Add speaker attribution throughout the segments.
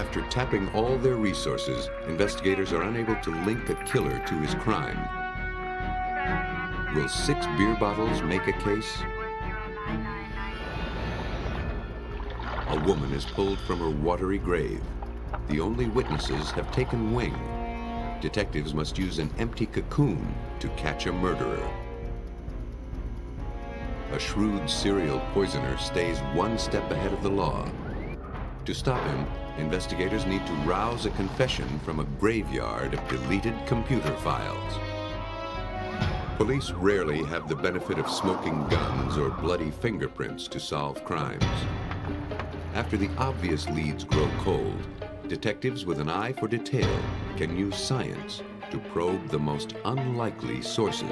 Speaker 1: After tapping all their resources, investigators are unable to link a killer to his crime. Will 6 beer bottles make a case? A woman is pulled from her watery grave. The only witnesses have taken wing. Detectives must use an empty cocoon to catch a murderer. A shrewd serial poisoner stays one step ahead of the law. To stop him, investigators need to rouse a confession from a graveyard of deleted computer files. Police rarely have the benefit of smoking guns or bloody fingerprints to solve crimes. After the obvious leads grow cold, detectives with an eye for detail can use science to probe the most unlikely sources.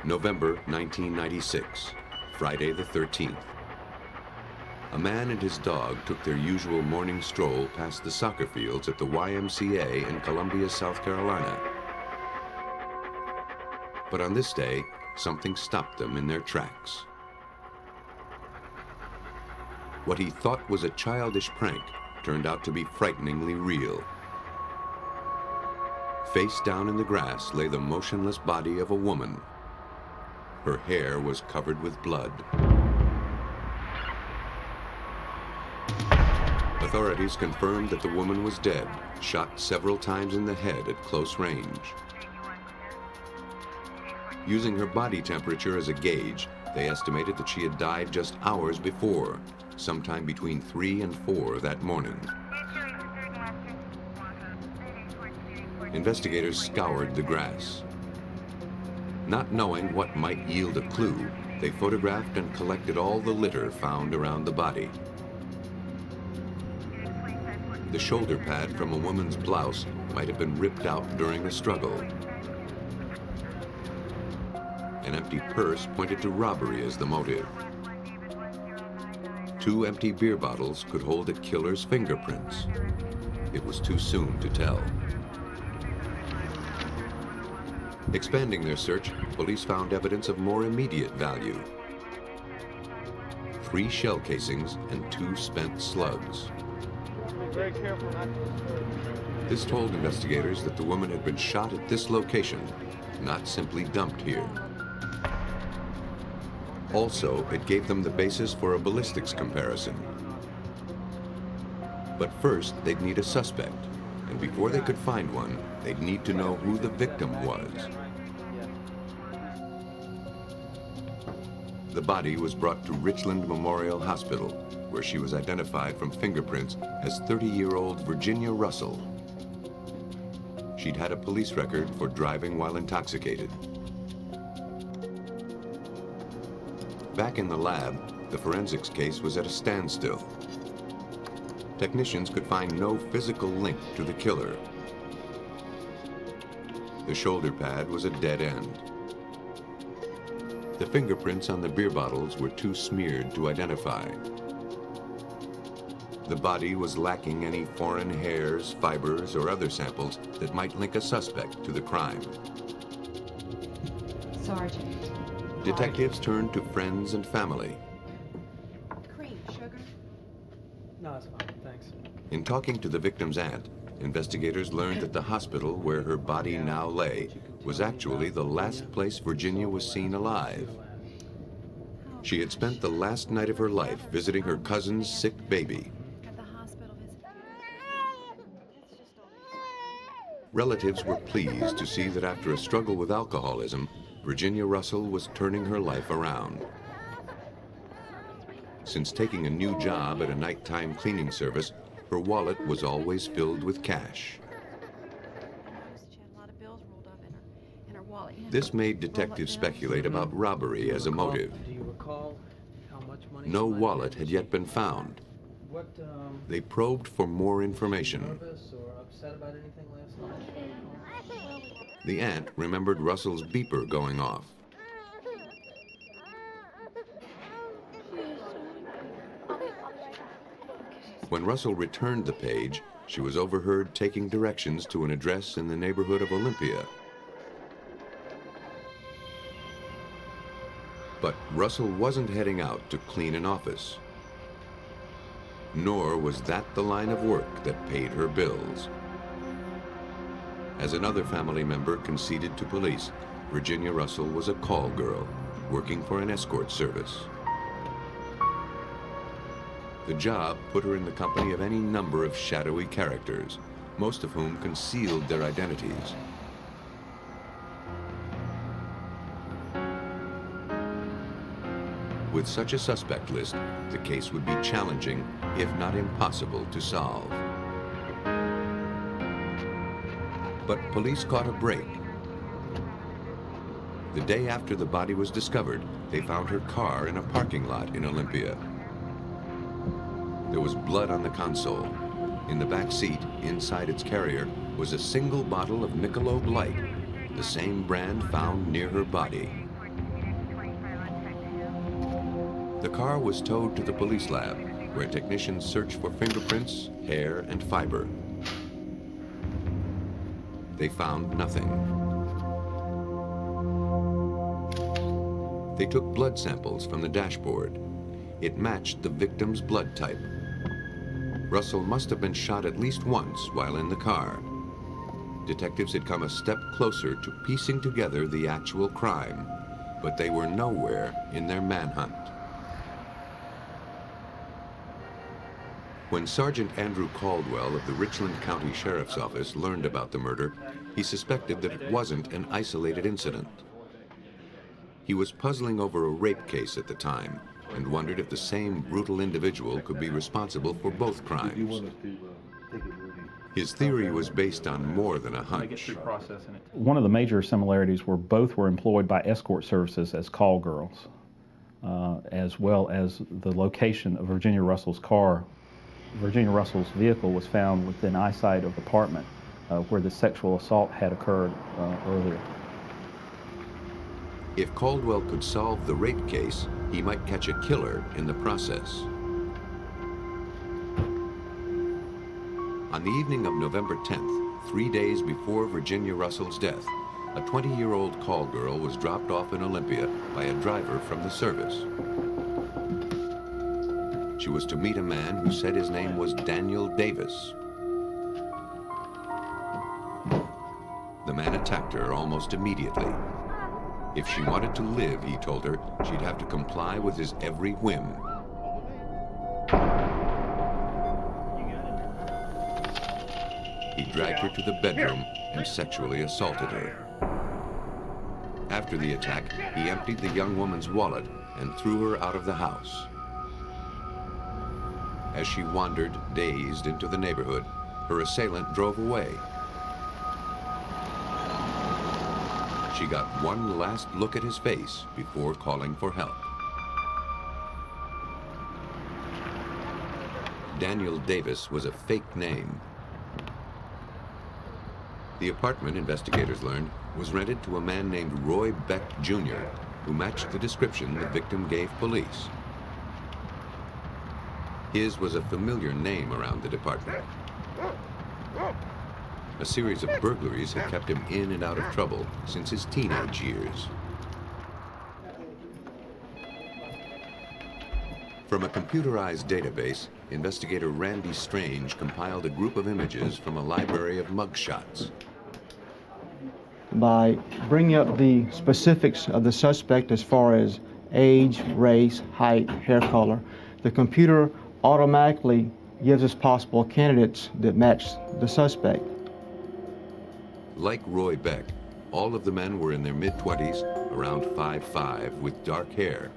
Speaker 1: November 1996, Friday the 13th. A man and his dog took their usual morning stroll past the soccer fields at the YMCA in Columbia, South Carolina. But on this day, something stopped them in their tracks. What he thought was a childish prank turned out to be frighteningly real. Face down in the grass lay the motionless body of a woman. Her hair was covered with blood. Authorities confirmed that the woman was dead, shot several times in the head at close range. Using her body temperature as a gauge, they estimated that she had died just hours before, sometime between 3 and 4 that morning. Investigators scoured the grass. Not knowing what might yield a clue, they photographed and collected all the litter found around the body. The shoulder pad from a woman's blouse might have been ripped out during a struggle. An empty purse pointed to robbery as the motive. 2 empty beer bottles could hold a killer's fingerprints. It was too soon to tell. Expanding their search, police found evidence of more immediate value. 3 shell casings and 2 spent slugs.
Speaker 2: Very careful not to disturb.
Speaker 1: This told investigators that the woman had been shot at this location, not simply dumped here. Also, it gave them the basis for a ballistics comparison. But first, they'd need a suspect, and before they could find one, they'd need to know who the victim was. The body was brought to Richland Memorial Hospital, where she was identified from fingerprints as 30-year-old Virginia Russell. She'd had a police record for driving while intoxicated. Back in the lab, the forensics case was at a standstill. Technicians could find no physical link to the killer. The shoulder pad was a dead end. The fingerprints on the beer bottles were too smeared to identify. The body was lacking any foreign hairs, fibers, or other samples that might link a suspect to the crime.
Speaker 3: Sergeant.
Speaker 1: Detectives turned to friends and family.
Speaker 3: Cream, sugar?
Speaker 2: No, it's fine, thanks.
Speaker 1: In talking to the victim's aunt, investigators learned that the hospital where her body now lay was actually the last place Virginia was seen alive. She had spent the last night of her life visiting her cousin's sick baby. Relatives were pleased to see that after a struggle with alcoholism, Virginia Russell was turning her life around. Since taking a new job at a nighttime cleaning service, her wallet was always filled with cash. This made detectives speculate about robbery as a motive.
Speaker 2: Do you recall how much money?
Speaker 1: No wallet had yet been found, They probed for more information.
Speaker 4: Nervous or upset about anything last night?
Speaker 1: The aunt remembered Russell's beeper going off. When Russell returned the page, she was overheard taking directions to an address in the neighborhood of Olympia. But Russell wasn't heading out to clean an office. Nor was that the line of work that paid her bills. As another family member conceded to police, Virginia Russell was a call girl working for an escort service. The job put her in the company of any number of shadowy characters, most of whom concealed their identities. With such a suspect list, the case would be challenging, if not impossible, to solve. But police caught a break. The day after the body was discovered, they found her car in a parking lot in Olympia. There was blood on the console. In the back seat, inside its carrier, was a single bottle of Michelob Light, the same brand found near her body. The car was towed to the police lab, where technicians searched for fingerprints, hair, and fiber. They found nothing. They took blood samples from the dashboard. It matched the victim's blood type. Russell must have been shot at least once while in the car. Detectives had come a step closer to piecing together the actual crime, but they were nowhere in their manhunt. When Sergeant Andrew Caldwell of the Richland County Sheriff's Office learned about the murder, he suspected that it wasn't an isolated incident. He was puzzling over a rape case at the time and wondered if the same brutal individual could be responsible for both crimes. His theory was based on more than a hunch.
Speaker 5: One of the major similarities were both were employed by escort services as call girls, as well as the location of Virginia Russell's car. Virginia Russell's vehicle was found within eyesight of the apartment where the sexual assault had occurred earlier.
Speaker 1: If Caldwell could solve the rape case, he might catch a killer in the process. On the evening of November 10th, 3 days before Virginia Russell's death, a 20-year-old call girl was dropped off in Olympia by a driver from the service. She was to meet a man who said his name was Daniel Davis. The man attacked her almost immediately. If she wanted to live, he told her, she'd have to comply with his every whim. He dragged her to the bedroom and sexually assaulted her. After the attack, he emptied the young woman's wallet and threw her out of the house. As she wandered, dazed, into the neighborhood, her assailant drove away. She got one last look at his face before calling for help. Daniel Davis was a fake name. The apartment, investigators learned, was rented to a man named Roy Beck, Jr., who matched the description the victim gave police. His was a familiar name around the department. A series of burglaries had kept him in and out of trouble since his teenage years. From a computerized database, investigator Randy Strange compiled a group of images from a library of mugshots.
Speaker 6: By bringing up the specifics of the suspect as far as age, race, height, hair color, the computer automatically gives us possible candidates that match the suspect.
Speaker 1: Like Roy Beck, all of the men were in their mid-20s, around 5'5", with dark hair.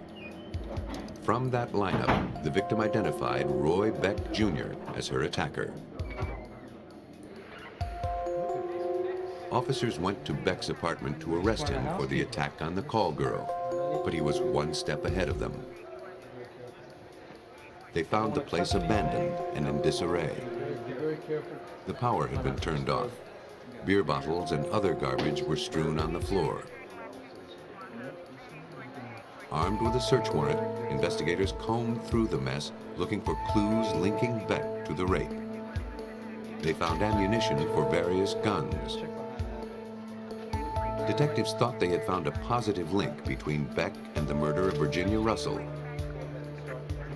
Speaker 1: From that lineup, the victim identified Roy Beck Jr. as her attacker. Officers went to Beck's apartment to arrest him for the attack on the call girl, but he was one step ahead of them. they found the place abandoned and in disarray. The power had been turned off. Beer bottles and other garbage were strewn on the floor. Armed with a search warrant, investigators combed through the mess, looking for clues linking Beck to the rape. They found ammunition for various guns. Detectives thought they had found a positive link between Beck and the murder of Virginia Russell,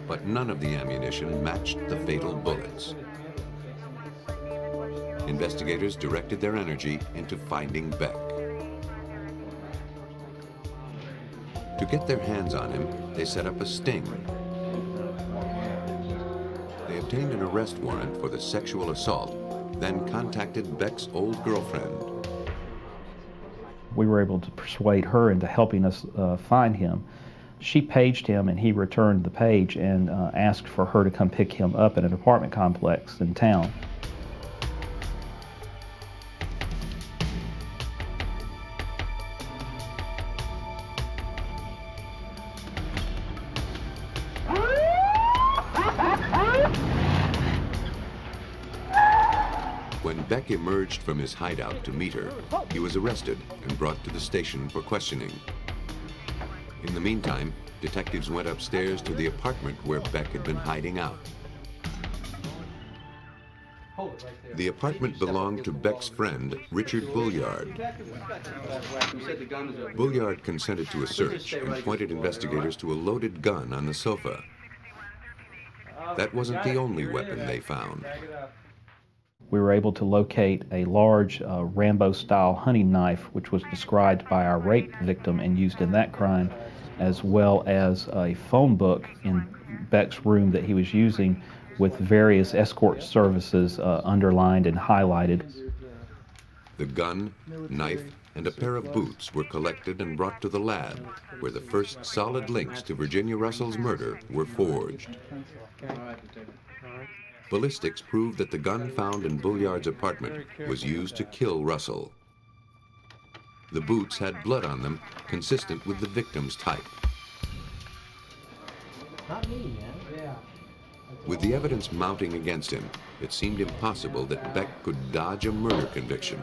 Speaker 1: but none of the ammunition matched the fatal bullets. Investigators directed their energy into finding Beck. To get their hands on him, they set up a sting. They obtained an arrest warrant for the sexual assault, then contacted Beck's old girlfriend.
Speaker 5: We were able to persuade her into helping us find him. She paged him and he returned the page and asked for her to come pick him up at an apartment complex in town.
Speaker 1: When Beck emerged from his hideout to meet her, he was arrested and brought to the station for questioning. In the meantime, detectives went upstairs to the apartment where Beck had been hiding out. The apartment belonged to Beck's friend, Richard Bulliard. Bulliard consented to a search and pointed investigators to a loaded gun on the sofa. That wasn't the only weapon they found.
Speaker 5: We were able to locate a large Rambo-style hunting knife, which was described by our rape victim and used in that crime, as well as a phone book in Beck's room that he was using with various escort services underlined and highlighted.
Speaker 1: The gun, knife, and a pair of boots were collected and brought to the lab, where the first solid links to Virginia Russell's murder were forged. Ballistics proved that the gun found in Bulliard's apartment was used to kill Russell. The boots had blood on them, consistent with the victim's type. With the evidence mounting against him, it seemed impossible that Beck could dodge a murder conviction.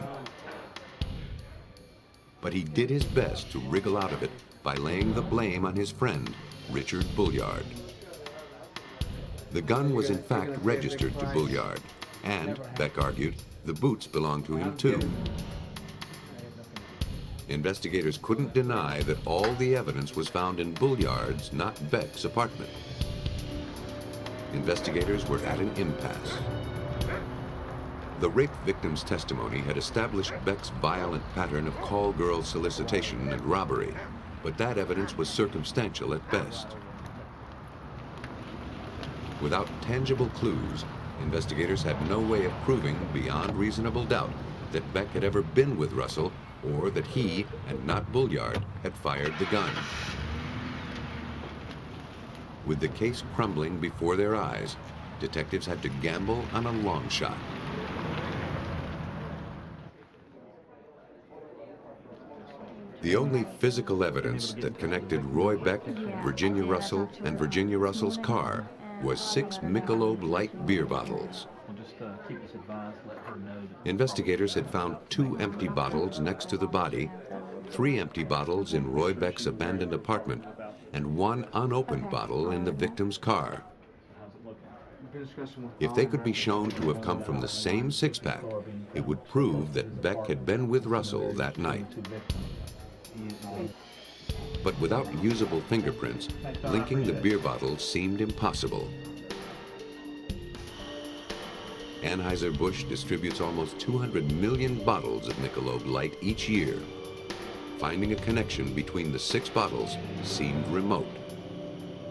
Speaker 1: But he did his best to wriggle out of it by laying the blame on his friend, Richard Bulliard. The gun was in fact registered to Bulliard, and, Beck argued, the boots belonged to him too. Investigators couldn't deny that all the evidence was found in Bulliard's, not Beck's, apartment. Investigators were at an impasse. The rape victim's testimony had established Beck's violent pattern of call girl solicitation and robbery, but that evidence was circumstantial at best. Without tangible clues, investigators had no way of proving beyond reasonable doubt that Beck had ever been with Russell or that he, and not Bulliard, had fired the gun. With the case crumbling before their eyes, detectives had to gamble on a long shot. The only physical evidence that connected Roy Beck, Virginia Russell, and Virginia Russell's car was 6 Michelob Light beer bottles. Investigators had found 2 empty bottles next to the body, 3 empty bottles in Roy Beck's abandoned apartment, and 1 unopened bottle in the victim's car. If they could be shown to have come from the same six-pack, it would prove that Beck had been with Russell that night. But without usable fingerprints, linking the beer bottles seemed impossible. Anheuser-Busch distributes almost 200 million bottles of Michelob Light each year. Finding a connection between the 6 bottles seemed remote.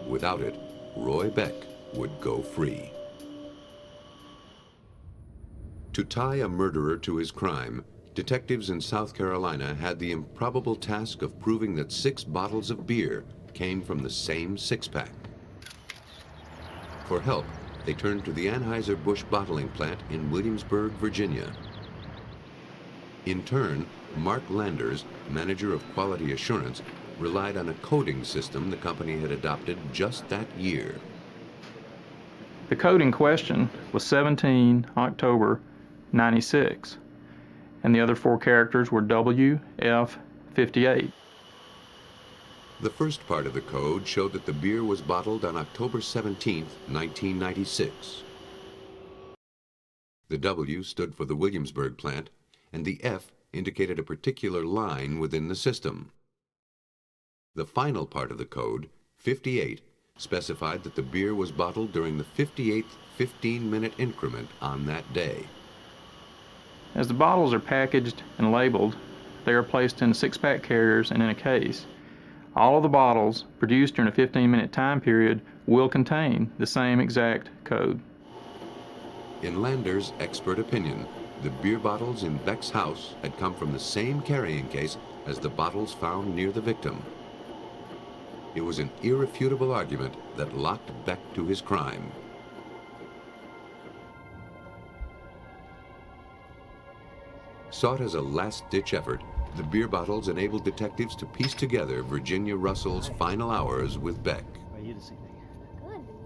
Speaker 1: Without it, Roy Beck would go free. To tie a murderer to his crime, detectives in South Carolina had the improbable task of proving that 6 bottles of beer came from the same six-pack. For help, they turned to the Anheuser-Busch bottling plant in Williamsburg, Virginia. In turn, Mark Landers, manager of quality assurance, relied on a coding system the company had adopted just that year.
Speaker 7: The code in question was 17 October 96, and the other four characters were WF 58.
Speaker 1: The first part of the code showed that the beer was bottled on October 17, 1996. The W stood for the Williamsburg plant, and the F indicated a particular line within the system. The final part of the code, 58, specified that the beer was bottled during the 58th 15-minute increment on that day.
Speaker 7: As the bottles are packaged and labeled, they are placed in 6-pack carriers and in a case. All of the bottles produced during a 15-minute time period will contain the same exact code.
Speaker 1: In Lander's expert opinion, the beer bottles in Beck's house had come from the same carrying case as the bottles found near the victim. It was an irrefutable argument that locked Beck to his crime. Sought as a last-ditch effort, the beer bottles enabled detectives to piece together Virginia Russell's final hours with Beck.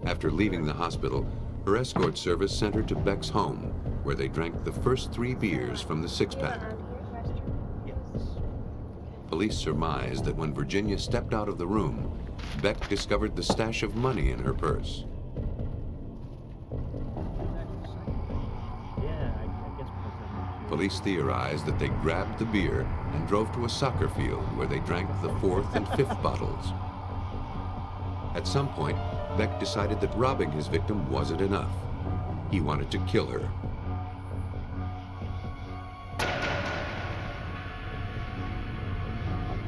Speaker 1: After leaving the hospital, her escort service sent her to Beck's home, where they drank the first 3 beers from the 6-pack. Police surmised that when Virginia stepped out of the room, Beck discovered the stash of money in her purse. Police theorized that they grabbed the beer and drove to a soccer field where they drank the 4th and 5th bottles. At some point, Beck decided that robbing his victim wasn't enough. He wanted to kill her.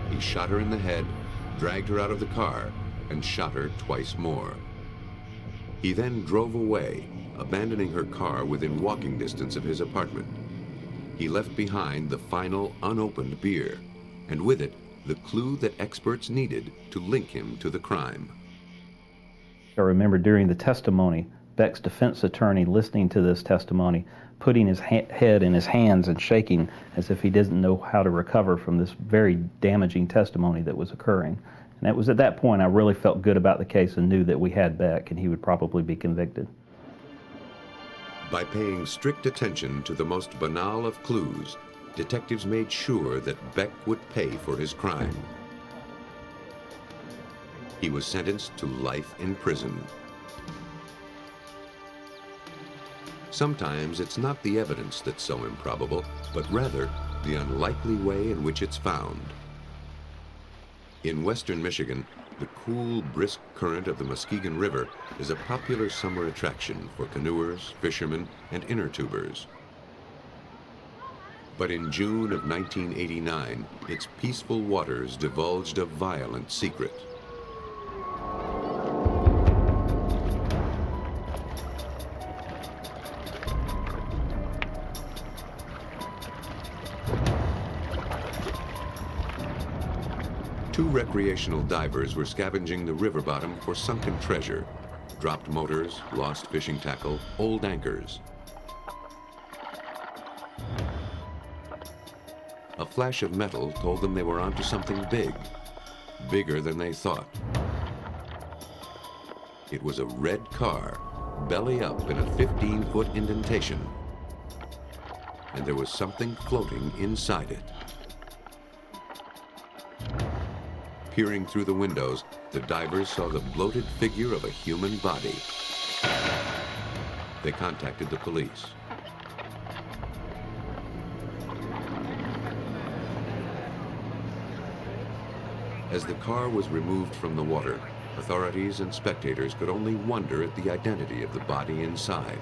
Speaker 1: He shot her in the head, dragged her out of the car, and shot her twice more. He then drove away, abandoning her car within walking distance of his apartment. He left behind the final unopened beer, and with it, the clue that experts needed to link him to the crime.
Speaker 5: I remember during the testimony, Beck's defense attorney listening to this testimony, putting his head in his hands and shaking as if he didn't know how to recover from this very damaging testimony that was occurring. And it was at that point I really felt good about the case and knew that we had Beck and he would probably be convicted.
Speaker 1: By paying strict attention to the most banal of clues, detectives made sure that Beck would pay for his crime. He was sentenced to life in prison. Sometimes it's not the evidence that's so improbable, but rather the unlikely way in which it's found. In western Michigan, the cool, brisk current of the Muskegon River is a popular summer attraction for canoers, fishermen, and inner tubers. But in June of 1989, its peaceful waters divulged a violent secret. Two recreational divers were scavenging the river bottom for sunken treasure, dropped motors, lost fishing tackle, old anchors. A flash of metal told them they were onto something big, bigger than they thought. It was a red car, belly up in a 15-foot indentation, and there was something floating inside it. Peering through the windows, the divers saw the bloated figure of a human body. They contacted the police. As the car was removed from the water, authorities and spectators could only wonder at the identity of the body inside,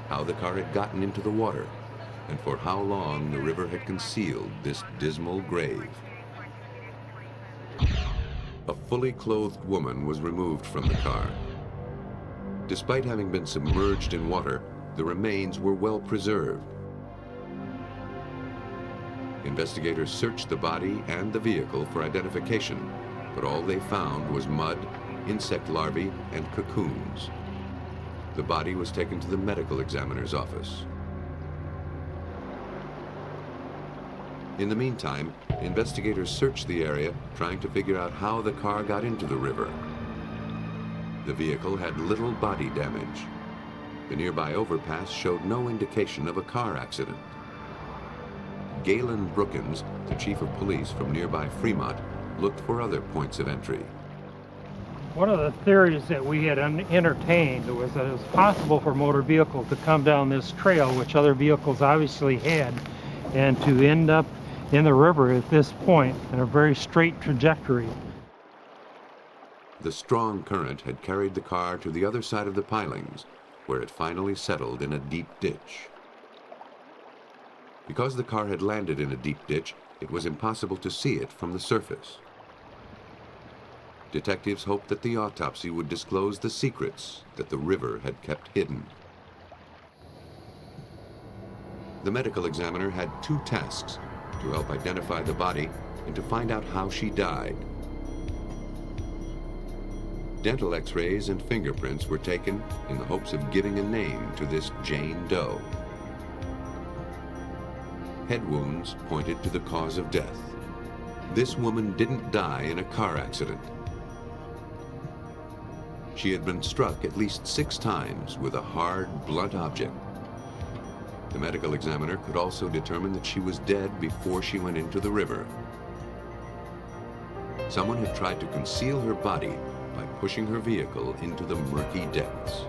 Speaker 1: how the car had gotten into the water, and for how long the river had concealed this dismal grave. A fully clothed woman was removed from the car. Despite having been submerged in water, the remains were well preserved. Investigators searched the body and the vehicle for identification, but all they found was mud, insect larvae, and cocoons. The body was taken to the medical examiner's office. In the meantime, investigators searched the area, trying to figure out how the car got into the river. The vehicle had little body damage. The nearby overpass showed no indication of a car accident. Galen Brookins, the chief of police from nearby Fremont, looked for other points of entry.
Speaker 8: One of the theories that we had entertained was that it was possible for motor vehicles to come down this trail, which other vehicles obviously had, and to end up in the river at this point in a very straight trajectory.
Speaker 1: The strong current had carried the car to the other side of the pilings, where it finally settled in a deep ditch. Because the car had landed in a deep ditch, it was impossible to see it from the surface. Detectives hoped that the autopsy would disclose the secrets that the river had kept hidden. The medical examiner had two tasks: to help identify the body and to find out how she died. Dental x-rays and fingerprints were taken in the hopes of giving a name to this Jane Doe. Head wounds pointed to the cause of death. This woman didn't die in a car accident. She had been struck at least 6 times with a hard, blunt object. The medical examiner could also determine that she was dead before she went into the river. Someone had tried to conceal her body by pushing her vehicle into the murky depths.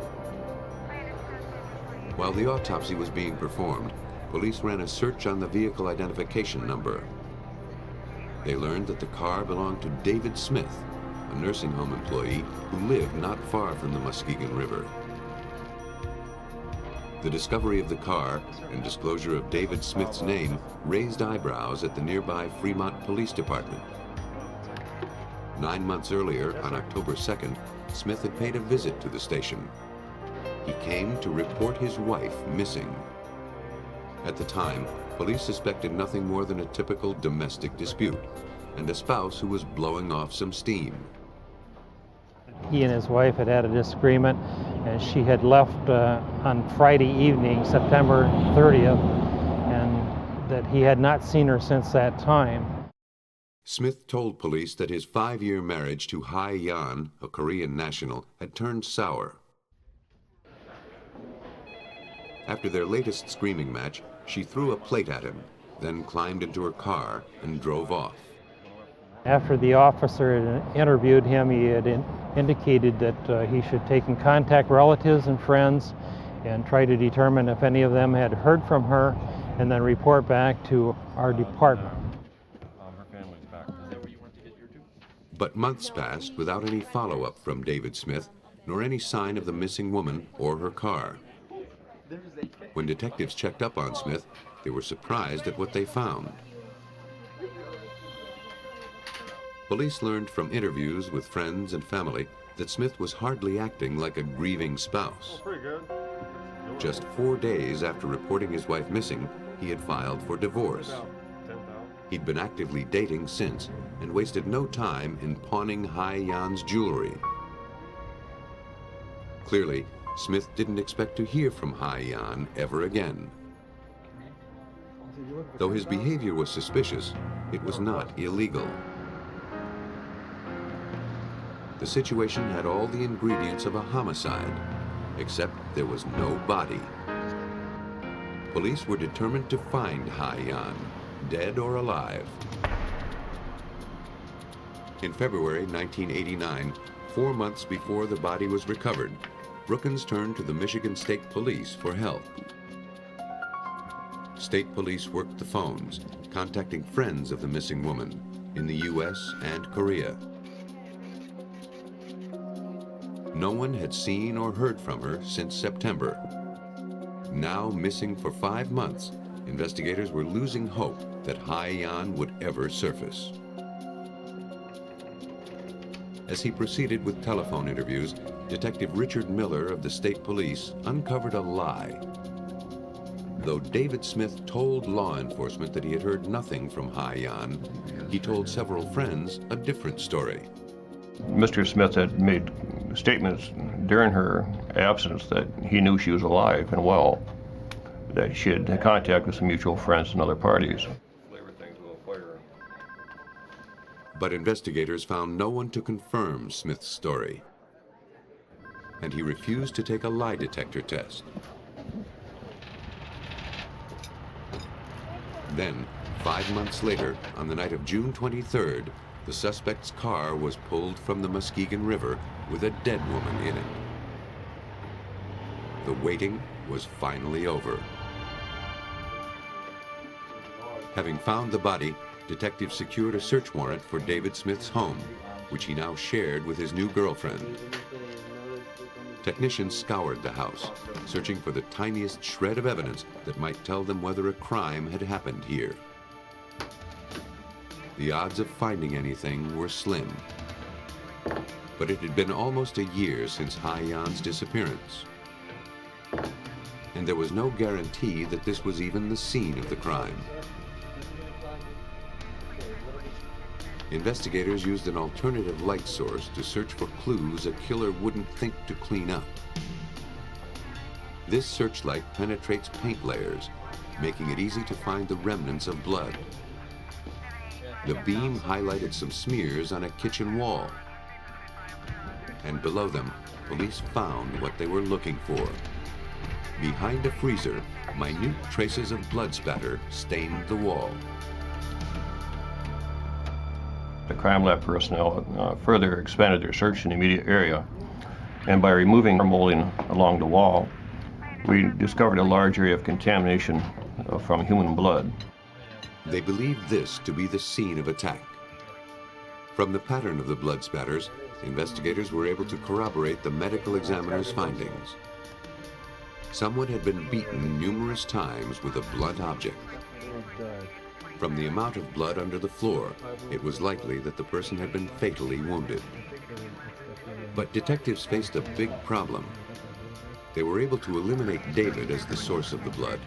Speaker 1: While the autopsy was being performed, police ran a search on the vehicle identification number. They learned that the car belonged to David Smith, a nursing home employee who lived not far from the Muskegon River. The discovery of the car and disclosure of David Smith's name raised eyebrows at the nearby Fremont Police Department. 9 months earlier, on October 2nd, Smith had paid a visit to the station. He came to report his wife missing. At the time, police suspected nothing more than a typical domestic dispute and a spouse who was blowing off some steam.
Speaker 8: He and his wife had had a disagreement, and she had left on Friday evening, September 30th, and that he had not seen her since that time.
Speaker 1: Smith told police that his 5-year marriage to Hye-Yon, a Korean national, had turned sour. After their latest screaming match, she threw a plate at him, then climbed into her car and drove off.
Speaker 8: After the officer had interviewed him, he had indicated that he should take and contact relatives and friends and try to determine if any of them had heard from her, and then report back to our department.
Speaker 1: But months passed without any follow-up from David Smith, nor any sign of the missing woman or her car. When detectives checked up on Smith, they were surprised at what they found. Police learned from interviews with friends and family that Smith was hardly acting like a grieving spouse. Just 4 days after reporting his wife missing, he had filed for divorce. He'd been actively dating since and wasted no time in pawning Hye-Yon's jewelry. Clearly, Smith didn't expect to hear from Hye-Yon ever again. Though his behavior was suspicious, it was not illegal. The situation had all the ingredients of a homicide, except there was no body. Police were determined to find Hye-Yon, dead or alive. In February 1989, 4 months before the body was recovered, Brookins turned to the Michigan State Police for help. State police worked the phones, contacting friends of the missing woman in the U.S. and Korea. No one had seen or heard from her since September. Now missing for 5 months, investigators were losing hope that Hye-Yon would ever surface. As he proceeded with telephone interviews, Detective Richard Miller of the State Police uncovered a lie. Though David Smith told law enforcement that he had heard nothing from Hye-Yon, he told several friends a different story.
Speaker 9: Mr. Smith had made statements during her absence that he knew she was alive and well, that she had contact with some mutual friends and other parties.
Speaker 1: But investigators found no one to confirm Smith's story. and he refused to take a lie detector test. Then, 5 months later, on the night of June 23rd, the suspect's car was pulled from the Muskegon River with a dead woman in it. The waiting was finally over. Having found the body, detectives secured a search warrant for David Smith's home, which he now shared with his new girlfriend. Technicians scoured the house, searching for the tiniest shred of evidence that might tell them whether a crime had happened here. The odds of finding anything were slim. But it had been almost a year since Hye-Yon's disappearance. And there was no guarantee that this was even the scene of the crime. Investigators used an alternative light source to search for clues a killer wouldn't think to clean up. This searchlight penetrates paint layers, making it easy to find the remnants of blood. The beam highlighted some smears on a kitchen wall. And below them, police found what they were looking for. Behind a freezer, minute traces of blood spatter stained the wall.
Speaker 9: The crime lab personnel further expanded their search in the immediate area, and by removing molding along the wall, we discovered a large area of contamination from human blood.
Speaker 1: They believed this to be the scene of attack. From the pattern of the blood spatters, investigators were able to corroborate the medical examiner's findings. Someone had been beaten numerous times with a blunt object. From the amount of blood under the floor, it was likely that the person had been fatally wounded. But detectives faced a big problem. They were able to eliminate David as the source of the blood,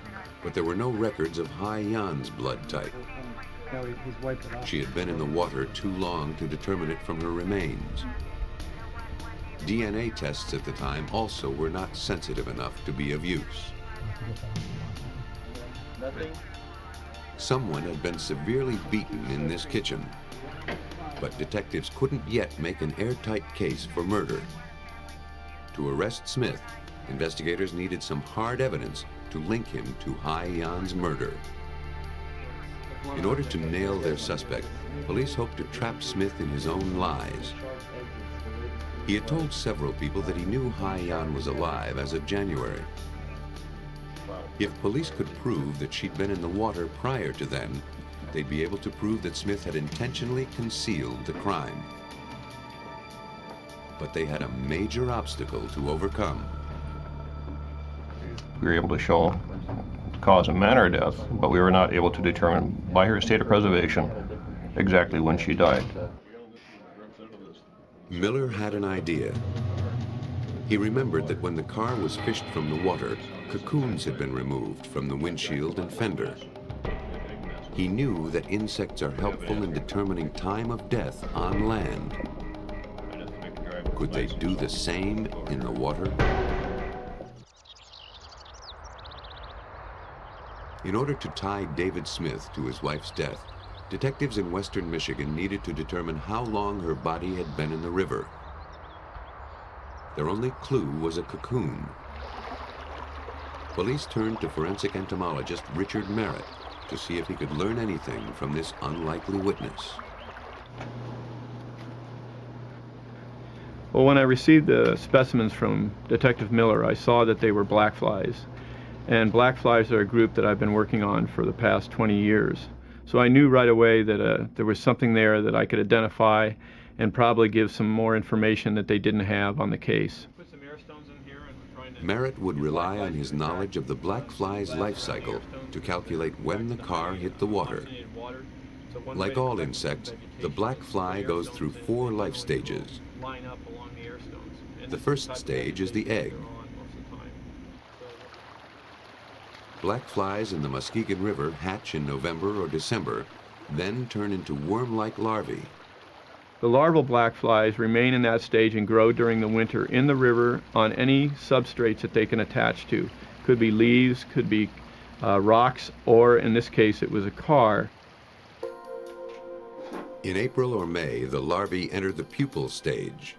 Speaker 1: but there were no records of Hye-Yon's blood type. She had been in the water too long to determine it from her remains. DNA tests at the time also were not sensitive enough to be of use. Someone had been severely beaten in this kitchen, but detectives couldn't yet make an airtight case for murder. To arrest Smith, investigators needed some hard evidence to link him to Hye-Yon's murder. In order to nail their suspect, police hoped to trap Smith in his own lies. He had told several people that he knew Hye-Yon was alive as of January. If police could prove that she'd been in the water prior to then, they'd be able to prove that Smith had intentionally concealed the crime. But they had a major obstacle to overcome.
Speaker 9: We were able to show the cause and manner of death, but we were not able to determine by her state of preservation exactly when she died.
Speaker 1: Miller had an idea. He remembered that when the car was fished from the water, cocoons had been removed from the windshield and fender. He knew that insects are helpful in determining time of death on land. Could they do the same in the water? In order to tie David Smith to his wife's death, detectives in western Michigan needed to determine how long her body had been in the river. Their only clue was a cocoon. Police turned to forensic entomologist Richard Merritt to see if he could learn anything from this unlikely witness.
Speaker 7: Well, when I received the specimens from Detective Miller, I saw that they were black flies. And black flies are a group that I've been working on for the past 20 years. So I knew right away that there was something there that I could identify and probably give some more information that they didn't have on the case.
Speaker 1: Merritt would rely on his knowledge of the black fly's life cycle to calculate when the car hit the water. Like all insects, the black fly goes through 4 life stages. The first stage is the egg. Black flies in the Muskegon River hatch in November or December, then turn into worm-like larvae.
Speaker 7: The larval black flies remain in that stage and grow during the winter in the river on any substrates that they can attach to. Could be leaves, could be rocks, or in this case it was a car.
Speaker 1: In April or May, the larvae enter the pupal stage.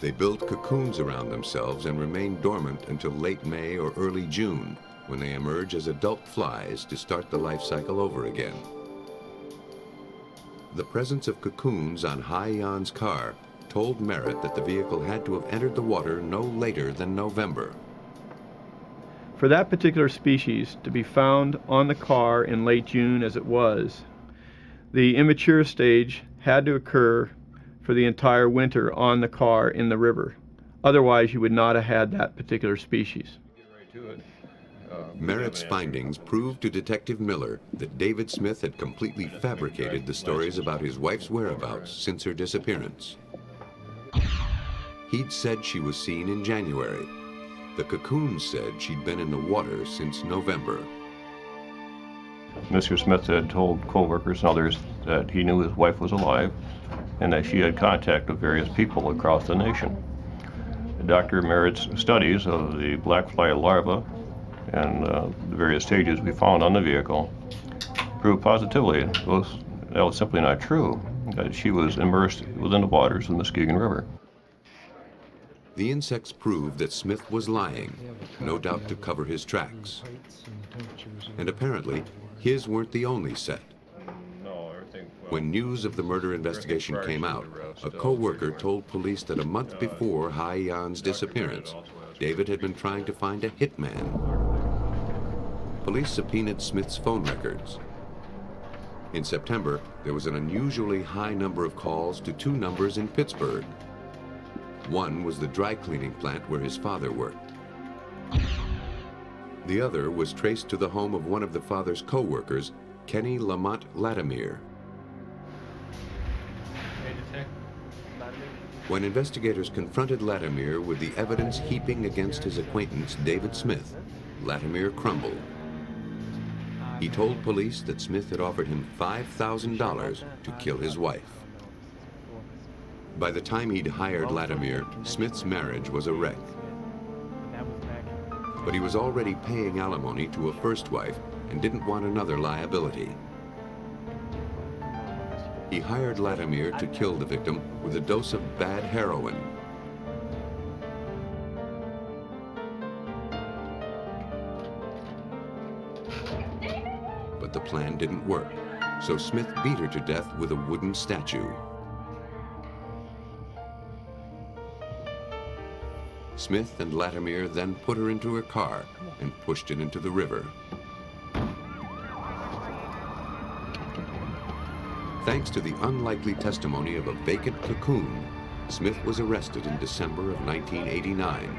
Speaker 1: They build cocoons around themselves and remain dormant until late May or early June, when they emerge as adult flies to start the life cycle over again. The presence of cocoons on Hye-Yon's car told Merritt that the vehicle had to have entered the water no later than November.
Speaker 7: For that particular species to be found on the car in late June as it was, the immature stage had to occur for the entire winter on the car in the river. Otherwise, you would not have had that particular species.
Speaker 1: Merritt's findings proved to Detective Miller that David Smith had completely fabricated the stories about his wife's whereabouts since her disappearance. He'd said she was seen in January. The cocoons said she'd been in the water since November.
Speaker 9: Mr. Smith had told co-workers and others that he knew his wife was alive and that she had contact with various people across the nation. Dr. Merritt's studies of the black fly larva and the various stages we found on the vehicle proved positively that was simply not true, that she was immersed within the waters of the Muskegon River.
Speaker 1: The insects proved that Smith was lying, no doubt to cover his tracks. And apparently, his weren't the only set. When news of the murder investigation came out, a co-worker told police that a month before Hye-Yon's disappearance, David had been trying to find a hitman. Police subpoenaed Smith's phone records. In September, there was an unusually high number of calls to two numbers in Pittsburgh. One was the dry cleaning plant where his father worked. The other was traced to the home of one of the father's co-workers, Kenny Lamont Latimer. When investigators confronted Latimer with the evidence heaping against his acquaintance, David Smith, Latimer crumbled. He told police that Smith had offered him $5,000 to kill his wife. By the time he'd hired Latimer, Smith's marriage was a wreck. But he was already paying alimony to a first wife and didn't want another liability. He hired Latimer to kill the victim with a dose of bad heroin. But the plan didn't work, so Smith beat her to death with a wooden statue. Smith and Latimer then put her into her car and pushed it into the river. Thanks to the unlikely testimony of a vacant cocoon, Smith was arrested in December of 1989.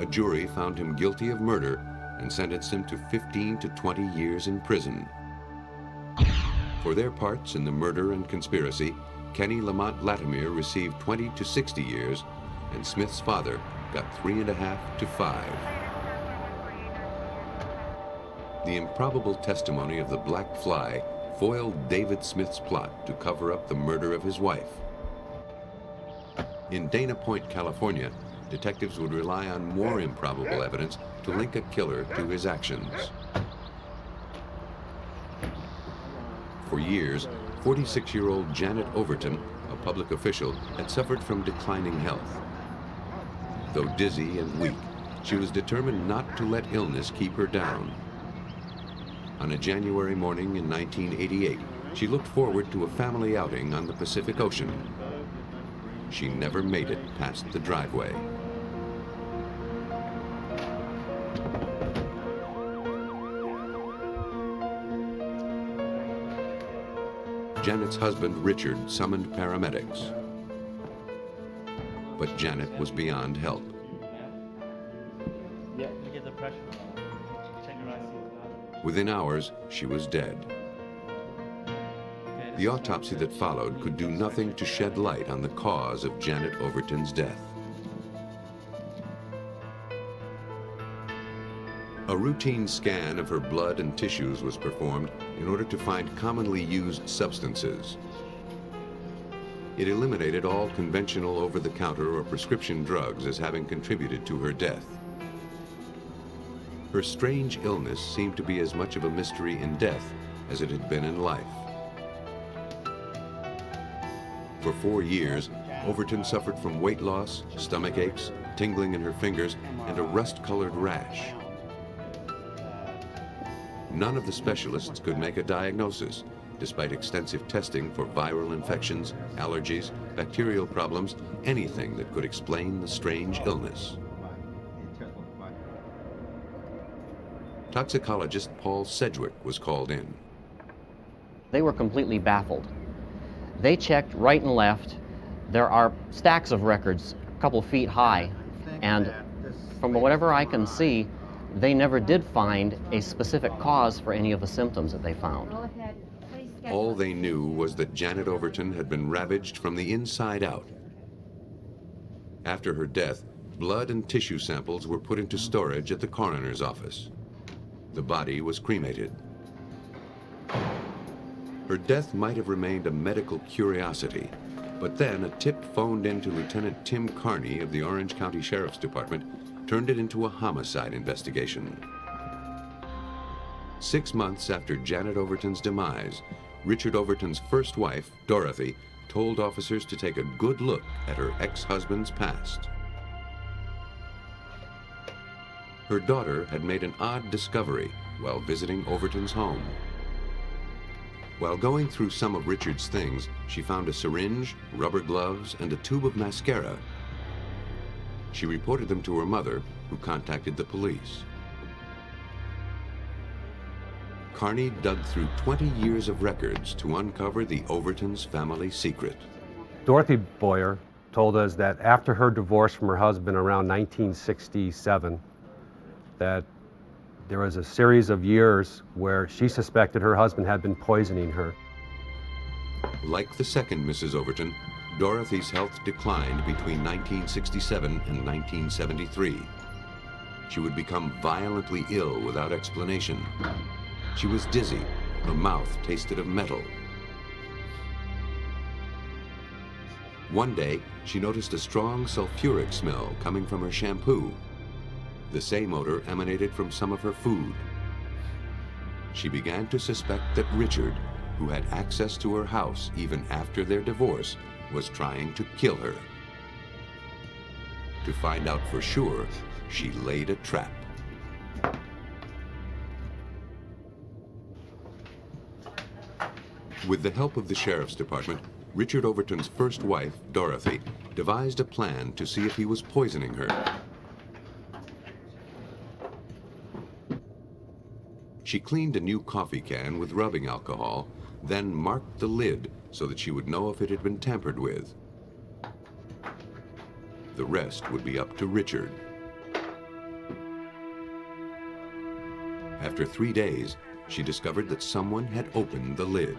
Speaker 1: A jury found him guilty of murder and sentenced him to 15 to 20 years in prison. For their parts in the murder and conspiracy, Kenny Lamont Latimer received 20 to 60 years, and Smith's father got 3.5 to 5. The improbable testimony of the black fly foiled David Smith's plot to cover up the murder of his wife. In Dana Point, California, detectives would rely on more improbable evidence to link a killer to his actions. For years, 46-year-old Janet Overton, a public official, had suffered from declining health. Though dizzy and weak, she was determined not to let illness keep her down. On a January morning in 1988, she looked forward to a family outing on the Pacific Ocean. She never made it past the driveway. Janet's husband, Richard, summoned paramedics. But Janet was beyond help. Within hours, she was dead. The autopsy that followed could do nothing to shed light on the cause of Janet Overton's death. A routine scan of her blood and tissues was performed in order to find commonly used substances. It eliminated all conventional over-the-counter or prescription drugs as having contributed to her death. Her strange illness seemed to be as much of a mystery in death as it had been in life. For 4 years, Overton suffered from weight loss, stomach aches, tingling in her fingers, and a rust-colored rash. None of the specialists could make a diagnosis, despite extensive testing for viral infections, allergies, bacterial problems, anything that could explain the strange illness. Toxicologist Paul Sedgwick was called in.
Speaker 10: They were completely baffled. They checked right and left. There are stacks of records a couple feet high, and from whatever I can see, they never did find a specific cause for any of the symptoms that they found.
Speaker 1: All they knew was that Janet Overton had been ravaged from the inside out. After her death, blood and tissue samples were put into storage at the coroner's office. The body was cremated. Her death might have remained a medical curiosity, but then a tip phoned in to Lieutenant Tim Carney of the Orange County Sheriff's Department turned it into a homicide investigation. 6 months after Janet Overton's demise, Richard Overton's first wife, Dorothy, told officers to take a good look at her ex-husband's past. Her daughter had made an odd discovery while visiting Overton's home. While going through some of Richard's things, she found a syringe, rubber gloves, and a tube of mascara. She reported them to her mother, who contacted the police. Carney dug through 20 years of records to uncover the Overton's family secret.
Speaker 11: Dorothy Boyer told us that after her divorce from her husband around 1967, that there was a series of years where she suspected her husband had been poisoning her.
Speaker 1: Like the second Mrs. Overton, Dorothy's health declined between 1967 and 1973. She would become violently ill without explanation. She was dizzy. Her mouth tasted of metal. One day, she noticed a strong sulfuric smell coming from her shampoo. The same odor emanated from some of her food. She began to suspect that Richard, who had access to her house even after their divorce, was trying to kill her. To find out for sure, she laid a trap. With the help of the Sheriff's Department, Richard Overton's first wife, Dorothy, devised a plan to see if he was poisoning her. She cleaned a new coffee can with rubbing alcohol, then marked the lid so that she would know if it had been tampered with. The rest would be up to Richard. After 3 days, she discovered that someone had opened the lid.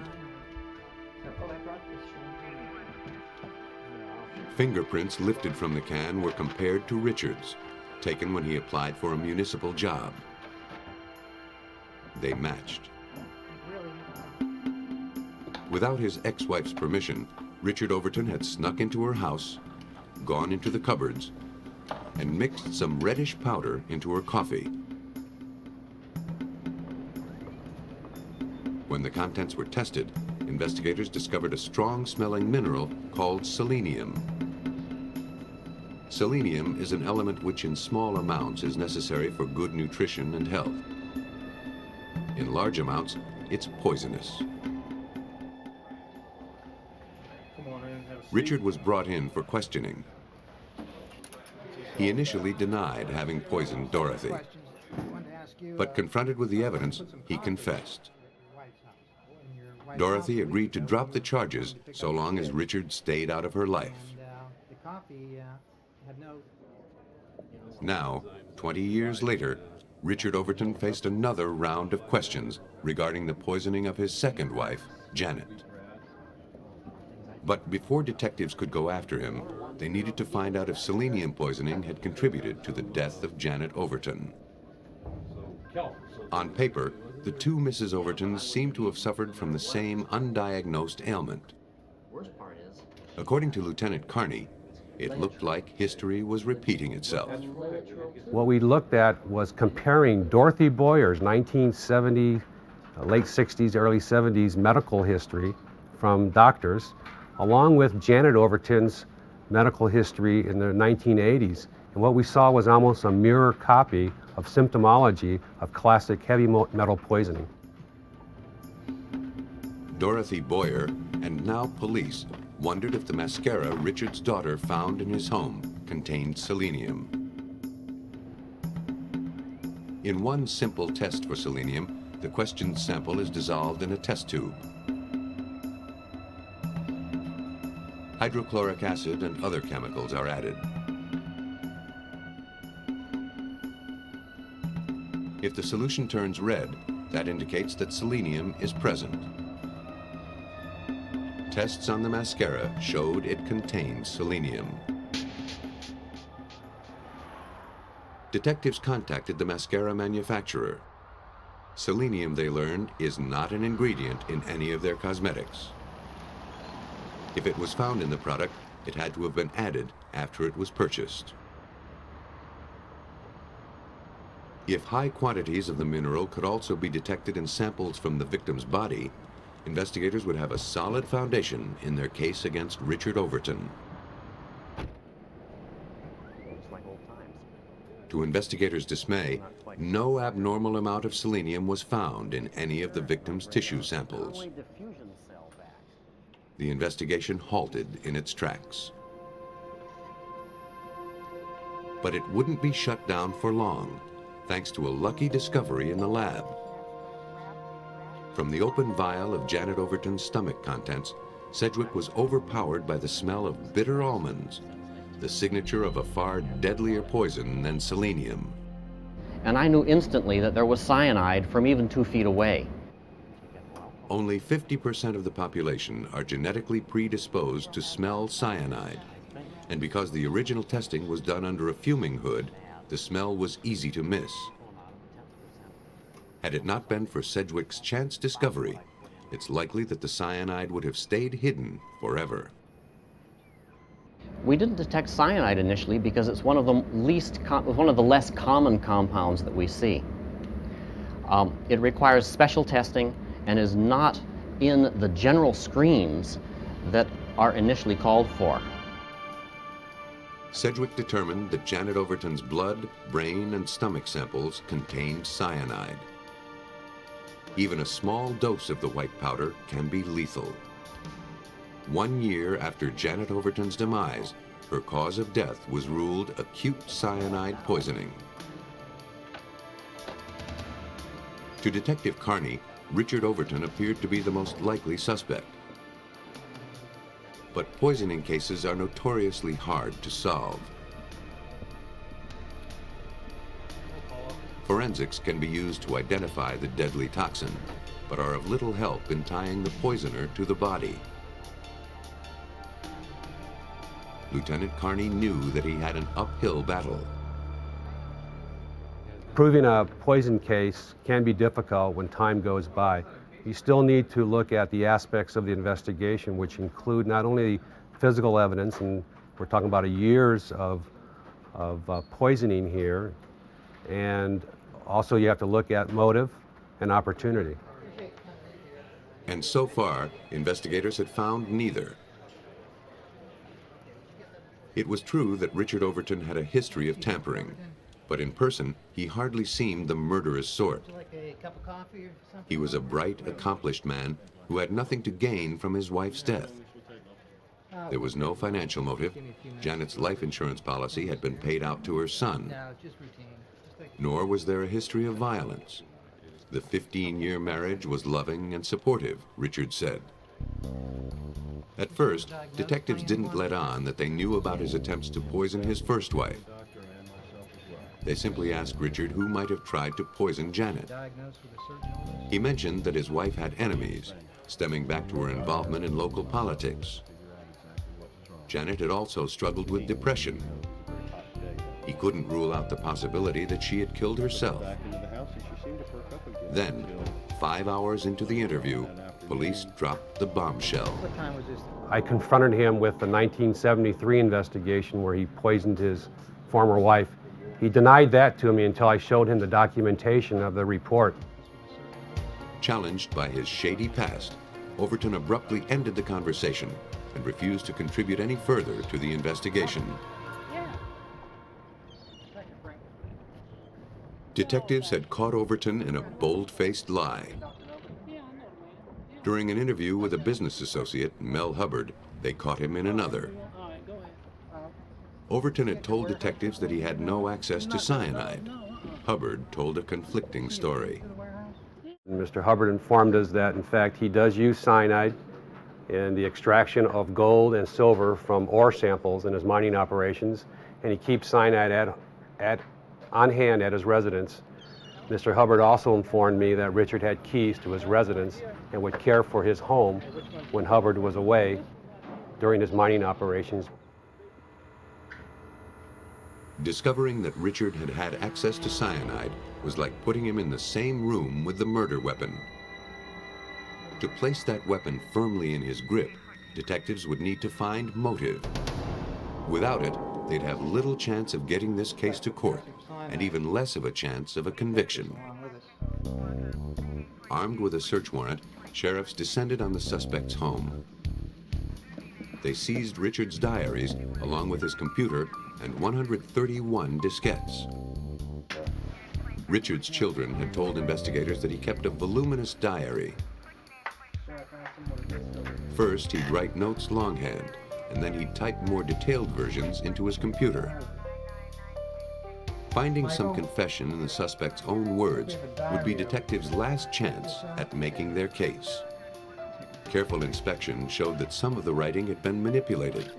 Speaker 1: Fingerprints lifted from the can were compared to Richard's, taken when he applied for a municipal job. They matched. Without his ex-wife's permission, Richard Overton had snuck into her house, gone into the cupboards, and mixed some reddish powder into her coffee. When the contents were tested, investigators discovered a strong-smelling mineral called selenium. Selenium is an element which in small amounts is necessary for good nutrition and health. In large amounts, it's poisonous. Richard was brought in for questioning. He initially denied having poisoned Dorothy, but confronted with the evidence, he confessed. Dorothy agreed to drop the charges so long as Richard stayed out of her life. Now, 20 years later, Richard Overton faced another round of questions regarding the poisoning of his second wife, Janet. But before detectives could go after him, they needed to find out if selenium poisoning had contributed to the death of Janet Overton. On paper, the two Mrs. Overtons seemed to have suffered from the same undiagnosed ailment. According to Lieutenant Carney, it looked like history was repeating itself.
Speaker 11: What we looked at was comparing Dorothy Boyer's 1970, late 60s, early 70s medical history from doctors along with Janet Overton's medical history in the 1980s. And what we saw was almost a mirror copy of symptomology of classic heavy metal poisoning.
Speaker 1: Dorothy Boyer, and now police, wondered if the mascara Richard's daughter found in his home contained selenium. In one simple test for selenium, the questioned sample is dissolved in a test tube. Hydrochloric acid and other chemicals are added. If the solution turns red, that indicates that selenium is present. Tests on the mascara showed it contained selenium. Detectives contacted the mascara manufacturer. Selenium, they learned, is not an ingredient in any of their cosmetics. If it was found in the product, it had to have been added after it was purchased. If high quantities of the mineral could also be detected in samples from the victim's body, investigators would have a solid foundation in their case against Richard Overton. To investigators' dismay, no abnormal amount of selenium was found in any of the victim's tissue samples. The investigation halted in its tracks. But it wouldn't be shut down for long, thanks to a lucky discovery in the lab. From the open vial of Janet Overton's stomach contents, Sedgwick was overpowered by the smell of bitter almonds, the signature of a far deadlier poison than selenium.
Speaker 10: And I knew instantly that there was cyanide from even 2 feet away.
Speaker 1: Only 50% of the population are genetically predisposed to smell cyanide. And because the original testing was done under a fuming hood, the smell was easy to miss. Had it not been for Sedgwick's chance discovery, it's likely that the cyanide would have stayed hidden forever.
Speaker 10: We didn't detect cyanide initially because it's one of the less common compounds that we see. It requires special testing and is not in the general screens that are initially called for.
Speaker 1: Sedgwick determined that Janet Overton's blood, brain, and stomach samples contained cyanide. Even a small dose of the white powder can be lethal. 1 year after Janet Overton's demise, her cause of death was ruled acute cyanide poisoning. To Detective Carney, Richard Overton appeared to be the most likely suspect. But poisoning cases are notoriously hard to solve. Forensics can be used to identify the deadly toxin, but are of little help in tying the poisoner to the body. Lieutenant Carney knew that he had an uphill battle.
Speaker 11: Proving a poison case can be difficult when time goes by. You still need to look at the aspects of the investigation, which include not only physical evidence, and we're talking about years of poisoning here, and also you have to look at motive and opportunity.
Speaker 1: And so far, investigators had found neither. It was true that Richard Overton had a history of tampering, but in person, he hardly seemed the murderous sort. He was a bright, accomplished man who had nothing to gain from his wife's death. There was no financial motive. Janet's life insurance policy had been paid out to her son. Nor was there a history of violence. The 15-year marriage was loving and supportive, Richard said. At first, detectives didn't let on that they knew about his attempts to poison his first wife. They simply asked Richard who might have tried to poison Janet. He mentioned that his wife had enemies, stemming back to her involvement in local politics. Janet had also struggled with depression. He couldn't rule out the possibility that she had killed herself. Then, 5 hours into the interview, police dropped the bombshell.
Speaker 11: I confronted him with the 1973 investigation where he poisoned his former wife. He denied that to me until I showed him the documentation of the report.
Speaker 1: Challenged by his shady past, Overton abruptly ended the conversation and refused to contribute any further to the investigation. Detectives had caught Overton in a bold-faced lie. During an interview with a business associate, Mel Hubbard, they caught him in another. Overton had told detectives that he had no access to cyanide. Hubbard told a conflicting story.
Speaker 11: Mr. Hubbard informed us that, in fact, he does use cyanide in the extraction of gold and silver from ore samples in his mining operations, and he keeps cyanide on hand at his residence. Mr. Hubbard also informed me that Richard had keys to his residence and would care for his home when Hubbard was away during his mining operations.
Speaker 1: Discovering that Richard had had access to cyanide was like putting him in the same room with the murder weapon. To place that weapon firmly in his grip, detectives would need to find motive. Without it, they'd have little chance of getting this case to court, and even less of a chance of a conviction. Armed with a search warrant, sheriffs descended on the suspect's home. They seized Richard's diaries, along with his computer, and 131 diskettes. Richard's children had told investigators that he kept a voluminous diary. First, he'd write notes longhand, and then he'd type more detailed versions into his computer. Finding some confession in the suspect's own words would be detectives' last chance at making their case. Careful inspection showed that some of the writing had been manipulated.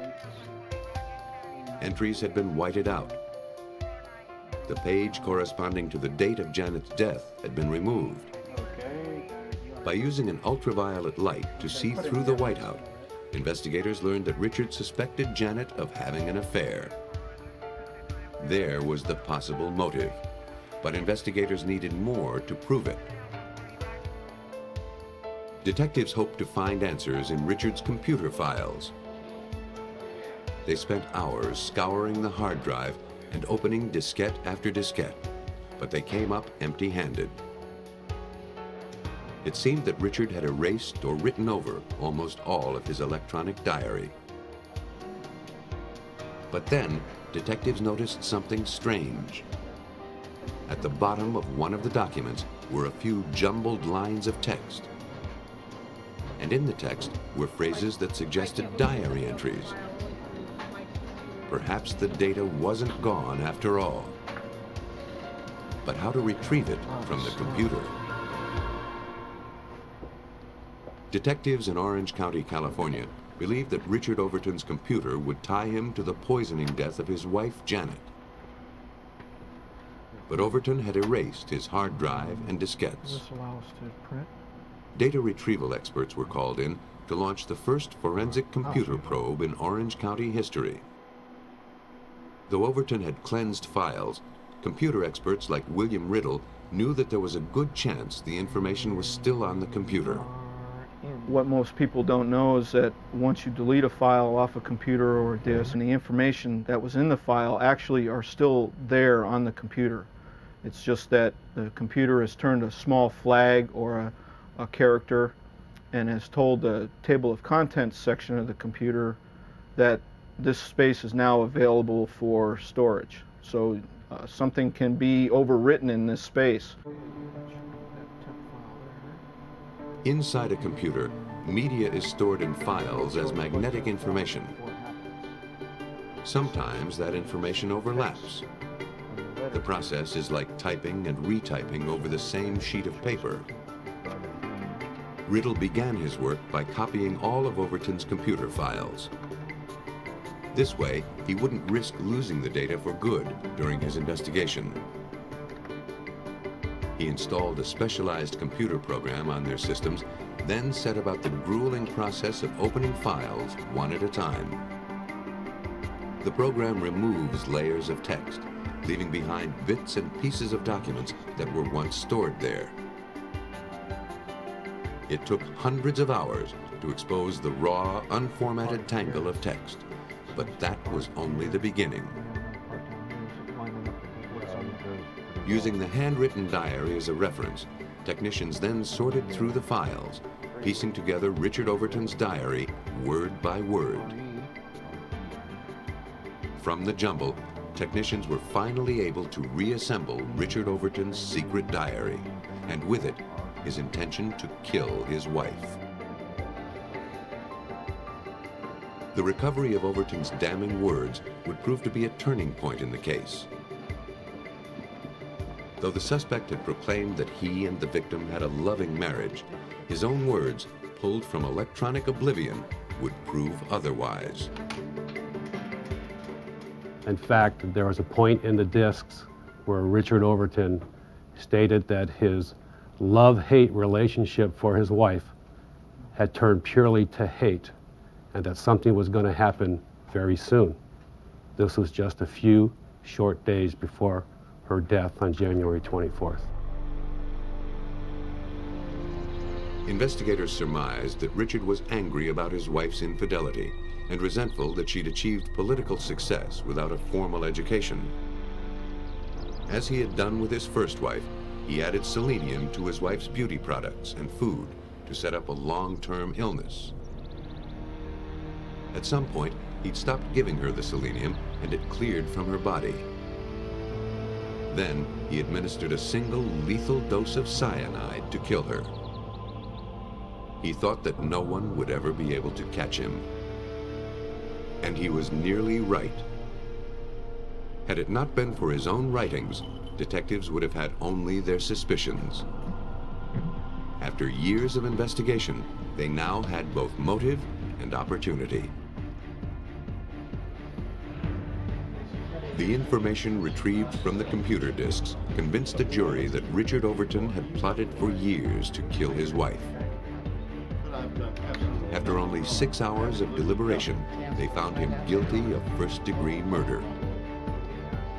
Speaker 1: Entries had been whited out. The page corresponding to the date of Janet's death had been removed. By using an ultraviolet light to see through the whiteout, investigators learned that Richard suspected Janet of having an affair. There was the possible motive, but investigators needed more to prove it. Detectives hoped to find answers in Richard's computer files. They spent hours scouring the hard drive and opening diskette after diskette, but they came up empty-handed. It seemed that Richard had erased or written over almost all of his electronic diary. But then, detectives noticed something strange. At the bottom of one of the documents were a few jumbled lines of text. And in the text were phrases that suggested diary entries. Perhaps the data wasn't gone after all. But how to retrieve it from the computer? Detectives in Orange County, California, believed that Richard Overton's computer would tie him to the poisoning death of his wife, Janet. But Overton had erased his hard drive and diskettes.
Speaker 2: Does this allow us to print?
Speaker 1: Data retrieval experts were called in to launch the first forensic computer probe in Orange County history. Though Overton had cleansed files, computer experts like William Riddle knew that there was a good chance the information was still on the computer.
Speaker 2: What most people don't know is that once you delete a file off a computer or a disk, and the information that was in the file actually are still there on the computer. It's just that the computer has turned a small flag or a character and has told the table of contents section of the computer that this space is now available for storage. So something can be overwritten in this space.
Speaker 1: Inside a computer, media is stored in files as magnetic information. Sometimes that information overlaps. The process is like typing and retyping over the same sheet of paper. Riddle began his work by copying all of Overton's computer files. This way, he wouldn't risk losing the data for good during his investigation. He installed a specialized computer program on their systems, then set about the grueling process of opening files one at a time. The program removes layers of text, leaving behind bits and pieces of documents that were once stored there. It took hundreds of hours to expose the raw, unformatted tangle of text, but that was only the beginning. Using the handwritten diary as a reference, technicians then sorted through the files, piecing together Richard Overton's diary word by word. From the jumble, technicians were finally able to reassemble Richard Overton's secret diary, and with it, his intention to kill his wife. The recovery of Overton's damning words would prove to be a turning point in the case. Though the suspect had proclaimed that he and the victim had a loving marriage, his own words, pulled from electronic oblivion, would prove otherwise.
Speaker 11: In fact, there was a point in the discs where Richard Overton stated that his love-hate relationship for his wife had turned purely to hate, and that something was going to happen very soon. This was just a few short days before her death on January 24th.
Speaker 1: Investigators surmised that Richard was angry about his wife's infidelity and resentful that she'd achieved political success without a formal education. As he had done with his first wife, he added selenium to his wife's beauty products and food to set up a long-term illness. At some point, he'd stopped giving her the selenium and it cleared from her body. Then, he administered a single lethal dose of cyanide to kill her. He thought that no one would ever be able to catch him. And he was nearly right. Had it not been for his own writings, detectives would have had only their suspicions. After years of investigation, they now had both motive and opportunity. The information retrieved from the computer disks convinced the jury that Richard Overton had plotted for years to kill his wife. After only 6 hours of deliberation, they found him guilty of first-degree murder.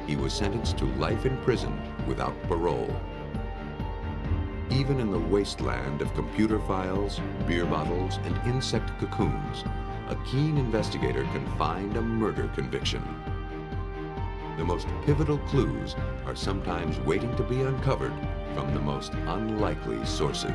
Speaker 1: He was sentenced to life in prison without parole. Even in the wasteland of computer files, beer bottles, and insect cocoons, a keen investigator can find a murder conviction. The most pivotal clues are sometimes waiting to be uncovered from the most unlikely sources.